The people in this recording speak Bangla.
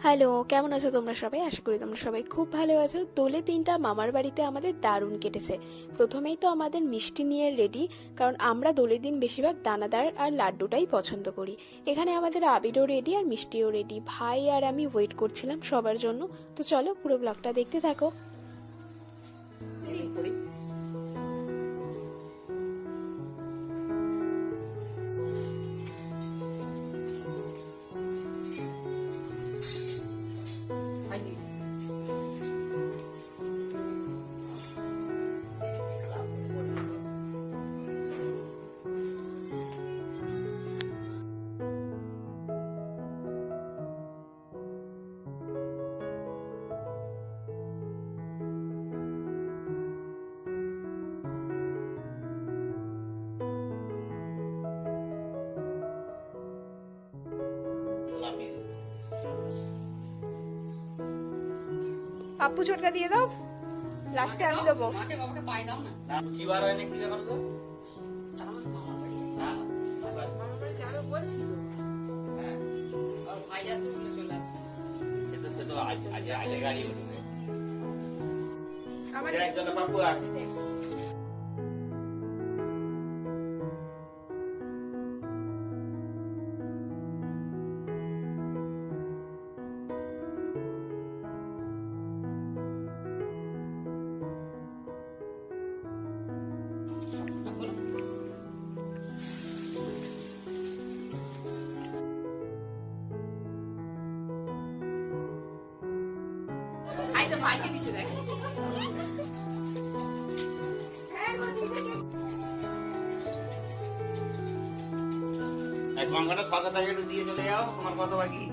হ্যালো, কেমন আছো তোমরা সবাই? আশা করি তোমরা সবাই খুব ভালো আছো। দোলে দিনটা মামার বাড়িতে আমাদের দারুণ কেটেছে। প্রথমেই তো আমাদের মিষ্টি নিয়ে রেডি, কারণ আমরা দোলের দিন বেশিরভাগ দানাদার আর লাড্ডুটাই পছন্দ করি। এখানে আমাদের আবিরও রেডি আর মিষ্টিও রেডি। ভাই আর আমি ওয়েট করছিলাম সবার জন্য। তো চলো পুরো ব্লগটা দেখতে থাকো। আপু ছোটকা দিয়ে দাও, লাস্টে আমি দেবো। গঙ্গাটা সরকার দিয়ে চলে যাও, তোমার কত বাকি?